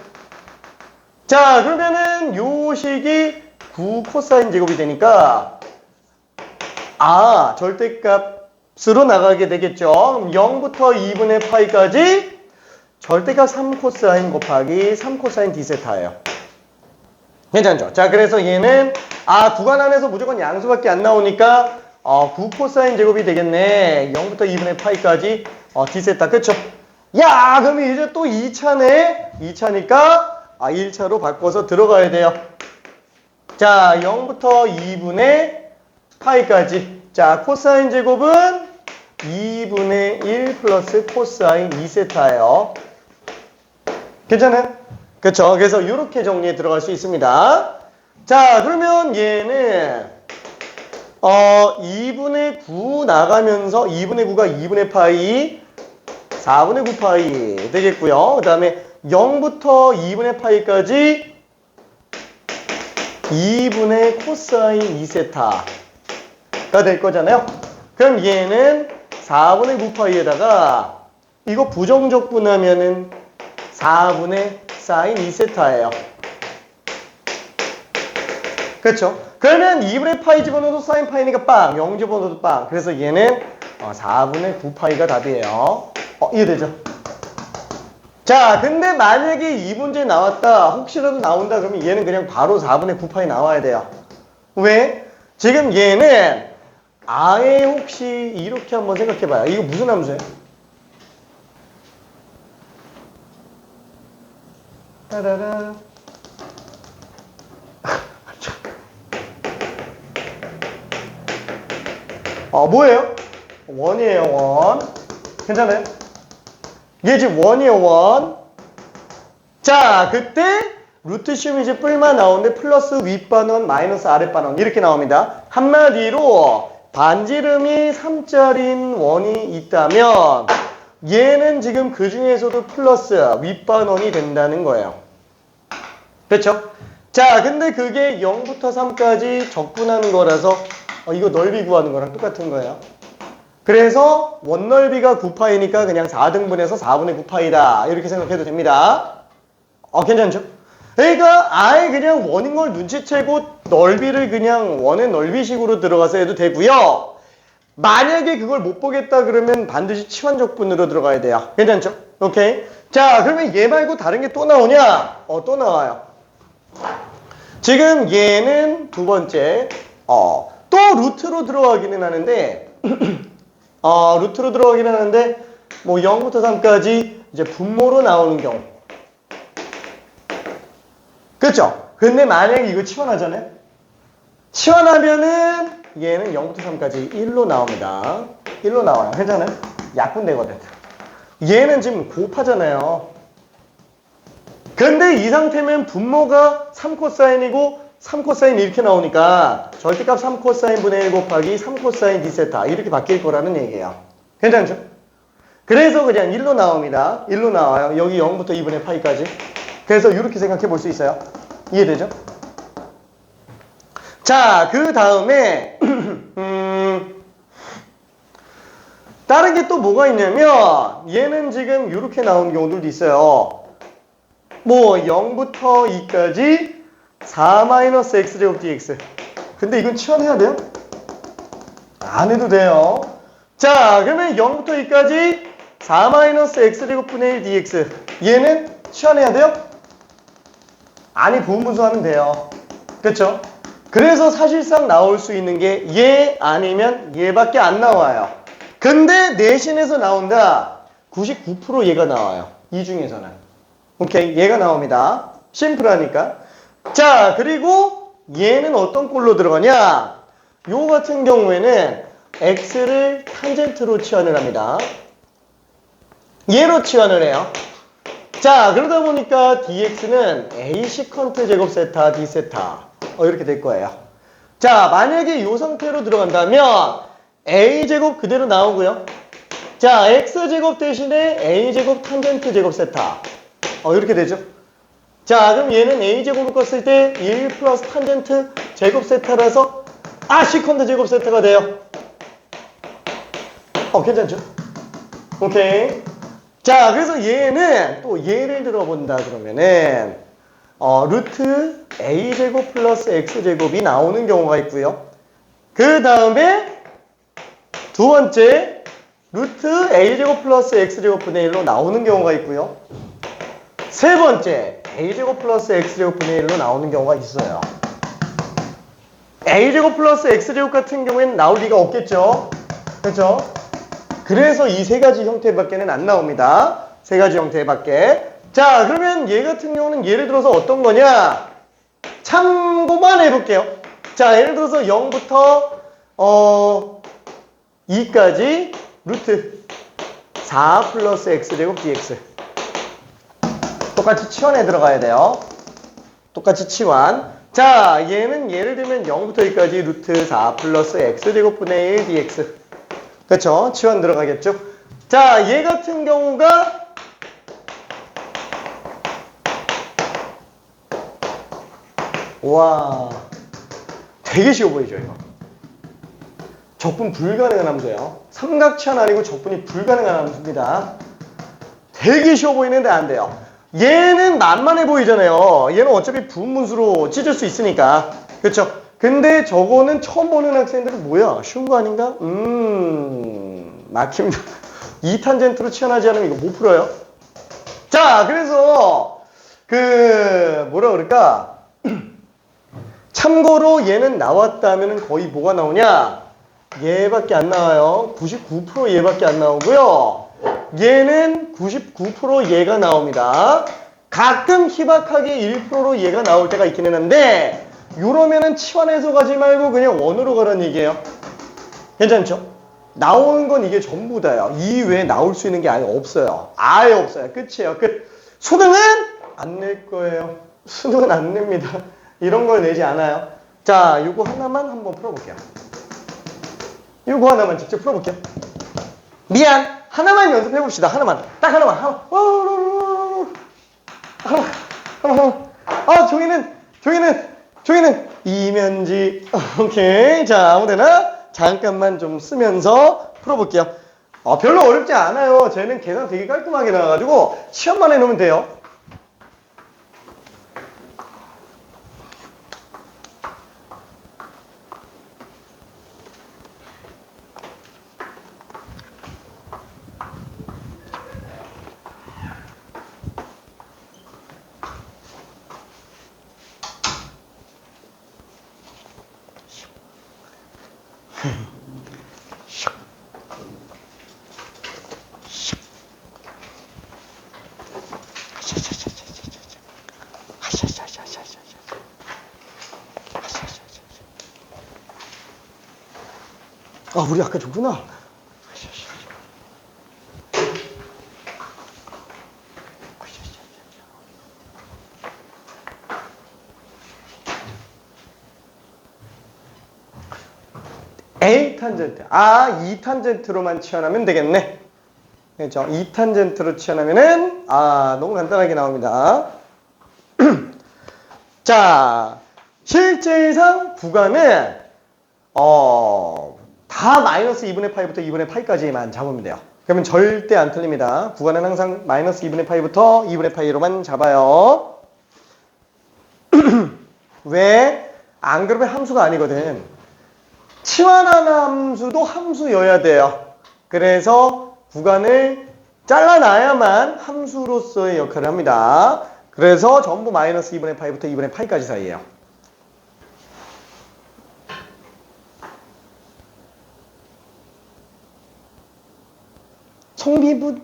자, 그러면은 요 식이 9코사인 제곱이 되니까 절대값으로 나가게 되겠죠. 그럼 0부터 2분의 파이까지 절대값 3코사인 곱하기 3코사인 d세타예요. 괜찮죠? 자, 그래서 얘는 구간 안에서 무조건 양수밖에 안 나오니까 9코사인 제곱이 되겠네. 0부터 2분의 파이까지 d세타. 그쵸? 야, 그럼 이제 또 2차네. 2차니까 1차로 바꿔서 들어가야 돼요. 자, 0부터 2분의 파이까지. 자, 코사인 제곱은 2분의 1 플러스 코사인 2세타예요. 괜찮아요? 그쵸? 그래서 이렇게 정리해 들어갈 수 있습니다. 자, 그러면 얘는 2분의 9 나가면서 2분의 9가 2분의 파이 4분의 9 파이 되겠고요. 그 다음에 0부터 2분의 파이까지 2분의 코사인 2세타가 될 거잖아요. 그럼 얘는 4분의 9 파이에다가 이거 부정적분하면은 4분의 사인 2세타예요. 그렇죠? 그러면 2분의 파이 집어넣어도 사인 파이니까 빵, 0 집어넣어도 빵. 그래서 얘는 4분의 9 파이가 답이에요. 이해되죠? 자, 근데 만약에 이 문제 나왔다, 혹시라도 나온다 그러면 얘는 그냥 바로 4분의 9 파이 나와야 돼요. 왜? 지금 얘는 아예 혹시 이렇게 한번 생각해봐요. 이거 무슨 함수예요? 따라라. 뭐예요? 원이에요, 원. 괜찮아요? 이게 지금 원이에요, 원. 자, 그때 루트 씌우면 이제 뿔만 나오는데 플러스 윗반원 마이너스 아랫반원 이렇게 나옵니다. 한마디로 반지름이 3짜리인 원이 있다면 얘는 지금 그 중에서도 플러스 윗반원이 된다는 거예요. 그렇죠? 자, 근데 그게 0부터 3까지 적분하는 거라서 이거 넓이 구하는 거랑 똑같은 거예요. 그래서 원넓이가 9파이니까 그냥 4등분해서 4분의 9파이다 이렇게 생각해도 됩니다. 괜찮죠? 그러니까 아예 그냥 원인 걸 눈치채고 넓이를 그냥 원의 넓이식으로 들어가서 해도 되고요. 만약에 그걸 못 보겠다 그러면 반드시 치환적분으로 들어가야 돼요. 괜찮죠? 오케이. 자, 그러면 얘 말고 다른 게 또 나오냐? 또 나와요. 지금 얘는 두 번째 또 루트로 들어가기는 하는데 루트로 들어가기는 하는데 뭐 0부터 3까지 이제 분모로 나오는 경우. 그렇죠? 근데 만약에 이거 치환하잖아요. 치환하면은 얘는 0부터 3까지 1로 나옵니다. 1로 나와요. 괜찮아요? 약분되거든. 얘는 지금 곱하잖아요. 근데 이 상태면 분모가 3코사인이고 3코사인 이렇게 나오니까 절대값 3코사인 분의 1 곱하기 3코사인 d세타 이렇게 바뀔 거라는 얘기예요. 괜찮죠? 그래서 그냥 1로 나옵니다. 1로 나와요. 여기 0부터 2분의 파이까지. 그래서 이렇게 생각해 볼 수 있어요. 이해되죠? 자, 그 다음에 다른 게 또 뭐가 있냐면 얘는 지금 이렇게 나온 경우들도 있어요. 뭐 0부터 2까지 4-x제곱 dx. 근데 이건 치환해야 돼요? 안 해도 돼요. 자, 그러면 0부터 2까지 4-x제곱 분의 1 dx. 얘는 치환해야 돼요? 아니, 부분분수하면 돼요. 그렇죠? 그래서 사실상 나올 수 있는 게 얘 아니면 얘밖에 안 나와요. 근데 내신에서 나온다. 99% 얘가 나와요. 이 중에서는. 오케이, 얘가 나옵니다. 심플하니까. 자, 그리고 얘는 어떤 꼴로 들어가냐? 요 같은 경우에는 x를 탄젠트로 치환을 합니다. 얘로 치환을 해요. 자, 그러다 보니까 dx는 a 시컨트 제곱 세타 d 세타 이렇게 될 거예요. 자, 만약에 이 상태로 들어간다면 a 제곱 그대로 나오고요. 자, x 제곱 대신에 a 제곱 탄젠트 제곱 세타 이렇게 되죠. 자, 그럼 얘는 a 제곱을 껐을 때 1 플러스 탄젠트 제곱 세타라서 시컨트 제곱 세타가 돼요. 괜찮죠? 오케이. 자, 그래서 얘는 또 예를 들어본다 그러면은 루트 a제곱 플러스 x제곱이 나오는 경우가 있고요. 그 다음에 두 번째 루트 a제곱 플러스 x제곱 분의 1로 나오는 경우가 있고요. 세 번째 a제곱 플러스 x제곱 분의 1로 나오는 경우가 있어요. a제곱 플러스 x제곱 같은 경우에는 나올 리가 없겠죠. 그렇죠? 그래서 이 세 가지 형태밖에는 안 나옵니다. 세 가지 형태밖에. 자, 그러면 얘 같은 경우는 예를 들어서 어떤 거냐? 참고만 해볼게요. 자, 예를 들어서 0부터 2까지 루트 4 플러스 x제곱 dx. 똑같이 치환에 들어가야 돼요. 똑같이 치환. 자, 얘는 예를 들면 0부터 2까지 루트 4 플러스 x제곱 분의 1 dx. 그렇죠? 치환 들어가겠죠? 자, 얘 같은 경우가 와, 되게 쉬워 보이죠, 이거? 적분 불가능한 함수예요. 삼각치환 아니고 적분이 불가능한 함수입니다. 되게 쉬워 보이는데 안 돼요. 얘는 만만해 보이잖아요. 얘는 어차피 부분분수로 찢을 수 있으니까. 그렇죠? 근데 저거는 처음 보는 학생들은 뭐야? 쉬운 거 아닌가? 막힙니다. 2탄젠트로 치환하지 않으면 이거 못 풀어요. 자, 그래서 뭐라 그럴까? 참고로 얘는 나왔다면 거의 뭐가 나오냐? 얘밖에 안 나와요. 99% 얘밖에 안 나오고요. 얘는 99% 얘가 나옵니다. 가끔 희박하게 1%로 얘가 나올 때가 있기는 한데 이러면은 치환해서 가지 말고 그냥 원으로 가라는 얘기예요. 괜찮죠? 나오는 건 이게 전부 다요. 이 외에 나올 수 있는 게 아예 없어요. 아예 없어요. 끝이에요. 끝. 수능은 안 낼 거예요. 수능은 안 냅니다. 이런 걸 내지 않아요. 자, 요거 하나만 한번 풀어볼게요. 요거 하나만 직접 풀어볼게요. 미안. 하나만 연습해봅시다. 하나만. 딱 하나만. 하나만. 아, 종이는 이면지. 오케이. 자, 아무데나 잠깐만 좀 쓰면서 풀어볼게요. 별로 어렵지 않아요. 쟤는 계산 되게 깔끔하게 나와가지고 시험만 해놓으면 돼요. 아, 우리 아까 줬구나. A 탄젠트. 아, 2 탄젠트로만 치환하면 되겠네. 그렇죠? 2 탄젠트로 치환하면은 너무 간단하게 나옵니다. 자, 실제상 구간은 다 마이너스 2분의 파이부터 2분의 파이까지만 잡으면 돼요. 그러면 절대 안 틀립니다. 구간은 항상 마이너스 2분의 파이부터 2분의 파이로만 잡아요. 왜? 안 그러면 함수가 아니거든. 치환하는 함수도 함수여야 돼요. 그래서 구간을 잘라놔야만 함수로서의 역할을 합니다. 그래서 전부 마이너스 2분의 파이부터 2분의 파이까지 사이에요. 성미분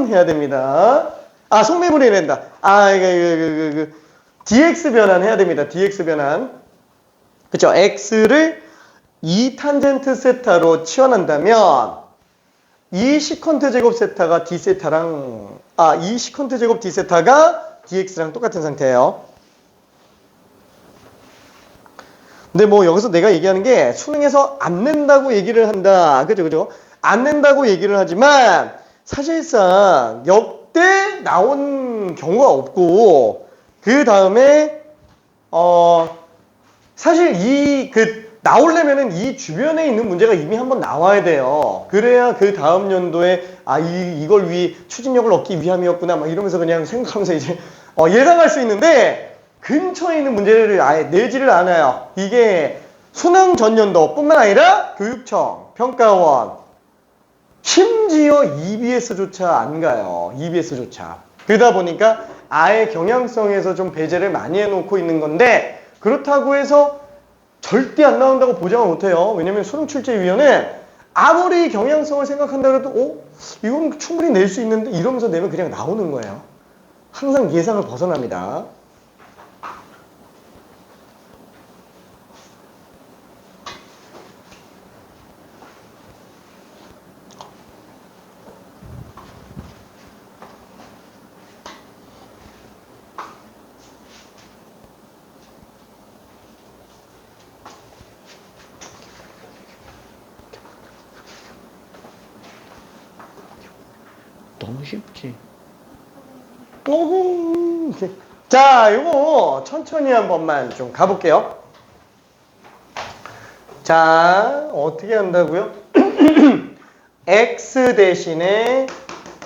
해야 됩니다. 성미분 해야 된다. dx 변환 해야 됩니다. dx 변환. 그쵸? x를 2 탄젠트 세타로 치환한다면 이 시컨트 제곱 세타가 d 세타랑 이 시컨트 제곱 d 세타가 dx랑 똑같은 상태예요. 근데 뭐 여기서 내가 얘기하는 게 수능에서 안 낸다고 얘기를 한다. 그죠? 안 낸다고 얘기를 하지만 사실상 역대 나온 경우가 없고 그 다음에 사실 나오려면은 이 주변에 있는 문제가 이미 한번 나와야 돼요. 그래야 그 다음 연도에 이걸 추진력을 얻기 위함이었구나 막 이러면서 그냥 생각하면서 이제 예상할 수 있는데 근처에 있는 문제를 아예 내지를 않아요. 이게 수능 전년도 뿐만 아니라 교육청, 평가원, 심지어 EBS조차 안 가요. EBS조차. 그러다 보니까 아예 경향성에서 좀 배제를 많이 해놓고 있는 건데 그렇다고 해서 절대 안 나온다고 보장을 못해요. 왜냐면 수능출제위원회는 아무리 경향성을 생각한다 그래도 이건 충분히 낼 수 있는데 이러면서 내면 그냥 나오는 거예요. 항상 예상을 벗어납니다. 너무 쉽지. 자, 요거 천천히 한 번만 좀 가볼게요. 자, 어떻게 한다고요? x 대신에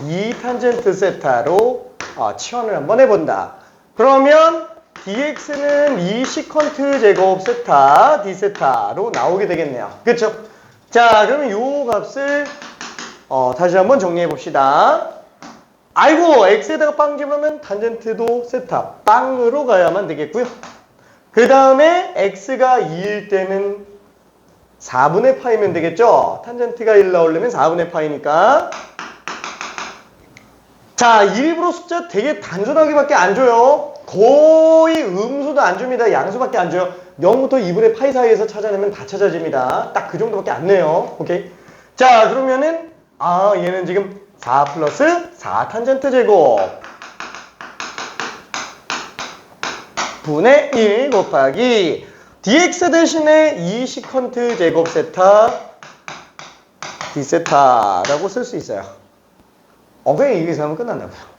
2 탄젠트 세타로 치환을 한번 해본다. 그러면 dx는 2 시컨트 제곱 세타 d 세타로 나오게 되겠네요. 그렇죠? 자, 그러면 요 값을 다시 한번 정리해 봅시다. 아이고, x에다가 빵 집으면 탄젠트도 세타 빵으로 가야만 되겠고요. 그 다음에 x가 2일 때는 4분의 파이면 되겠죠? 탄젠트가 1 나오려면 4분의 파이니까. 자, 일부러 숫자 되게 단순하게밖에 안 줘요. 거의 음수도 안 줍니다. 양수밖에 안 줘요. 0부터 2분의 파이 사이에서 찾아내면 다 찾아집니다. 딱 그 정도밖에 안 내요. 오케이? 자, 그러면은 얘는 지금 4 플러스 4 탄젠트 제곱 분의 1 곱하기 dx 대신에 2 시컨트 제곱 세타 d 세타라고 쓸 수 있어요. 그냥 이렇게 하면 끝난다고요.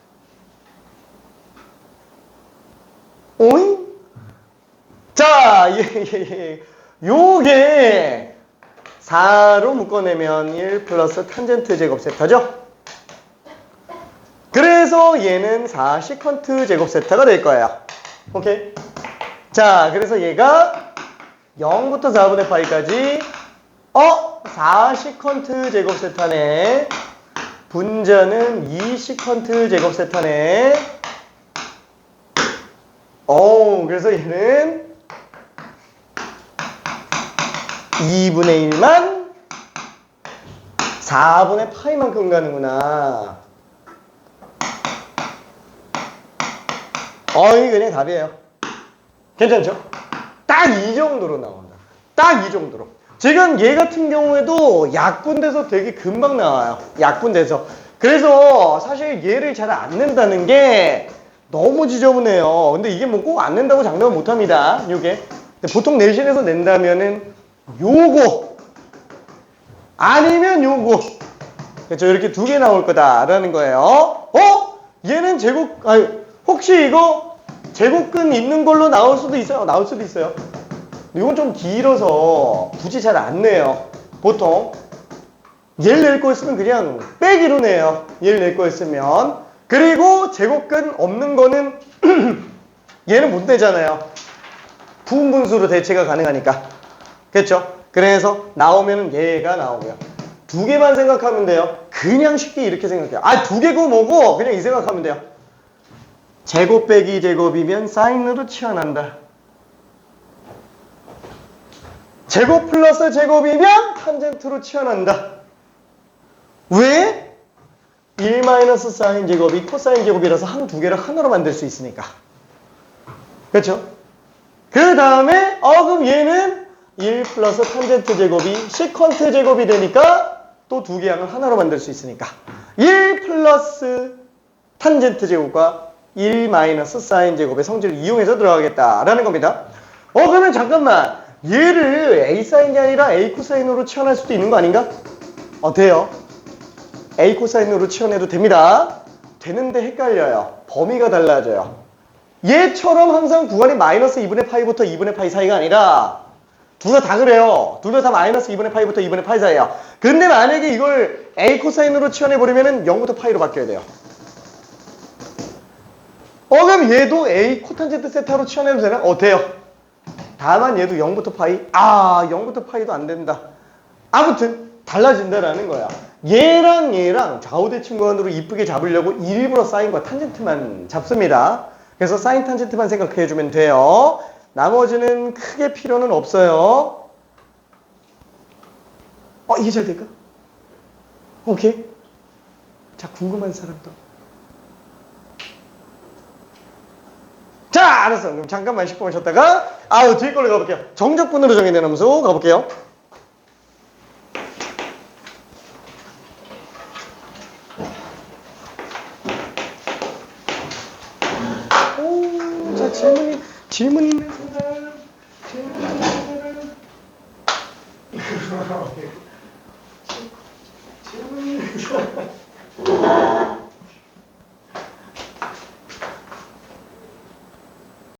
오잉? 자, 요게 4로 묶어내면 1 플러스 탄젠트 제곱 세타죠? 그래서 얘는 4 시컨트 제곱 세타가 될 거예요. 오케이? 자, 그래서 얘가 0부터 4분의 파이까지 4 시컨트 제곱 세타네. 분자는 2 시컨트 제곱 세타네. 그래서 얘는 2분의 1만 4분의 파이만큼 가는구나. 이게 그냥 답이에요. 괜찮죠? 딱 이 정도로 나온다. 딱 이 정도로. 지금 얘 같은 경우에도 약분돼서 되게 금방 나와요. 약분돼서. 그래서 사실 얘를 잘 안 낸다는 게 너무 지저분해요. 근데 이게 뭐 꼭 안 낸다고 장담을 못 합니다. 요게. 보통 내신에서 낸다면은 요거 아니면 요거. 그렇죠. 이렇게 두 개 나올 거다라는 거예요. 얘는 혹시 이거 제곱근 있는 걸로 나올 수도 있어요. 나올 수도 있어요. 이건 좀 길어서 굳이 잘 안 내요. 보통 얘를 낼 거였으면 그냥 빼기로 내요. 얘를 낼 거였으면. 그리고 제곱근 없는 거는 얘는 못 내잖아요. 부분분수로 대체가 가능하니까. 그렇죠? 그래서 나오면 얘가 나오고요. 두 개만 생각하면 돼요. 그냥 쉽게 이렇게 생각해요. 두 개고 뭐고 그냥 이 생각하면 돼요. 제곱 빼기 제곱이면 사인으로 치환한다. 제곱 플러스 제곱이면 탄젠트로 치환한다. 왜? 1 마이너스 사인 제곱이 코사인 제곱이라서 두 개를 하나로 만들 수 있으니까. 그렇죠? 그 다음에 그럼 얘는 1 플러스 탄젠트 제곱이 시컨트 제곱이 되니까 또 두 개 하면 하나로 만들 수 있으니까 1 플러스 탄젠트 제곱과 1 마이너스 사인 제곱의 성질을 이용해서 들어가겠다라는 겁니다. 그러면 잠깐만, 얘를 A 사인이 아니라 A 코사인으로 치환할 수도 있는 거 아닌가? 돼요. A 코사인으로 치환해도 됩니다. 되는데 헷갈려요. 범위가 달라져요. 얘처럼 항상 구간이 마이너스 2분의 파이부터 2분의 파이 사이가 아니라 둘 다 그래요. 둘 다 마이너스 2분의 파이부터 2분의 파이 사이에요. 근데 만약에 이걸 A 코사인으로 치환해버리면 0부터 파이로 바뀌어야 돼요. 그럼 얘도 A 코탄젠트 세타로 치환해도 되나? 돼요. 다만 얘도 0부터 파이. 0부터 파이도 안 된다. 아무튼 달라진다라는 거야. 얘랑 좌우대칭 구간으로 이쁘게 잡으려고 일부러 사인과 탄젠트만 잡습니다. 그래서 사인 탄젠트만 생각해주면 돼요. 나머지는 크게 필요는 없어요. 이게 잘 될까? 오케이. 자, 궁금한 사람도. 자, 알았어. 그럼 잠깐만 10분 쉬었다가 뒤에 걸로 가볼게요. 정적분으로 정의된 함수 가볼게요. 자, 질문 있는 사람. 질문 있는 사람.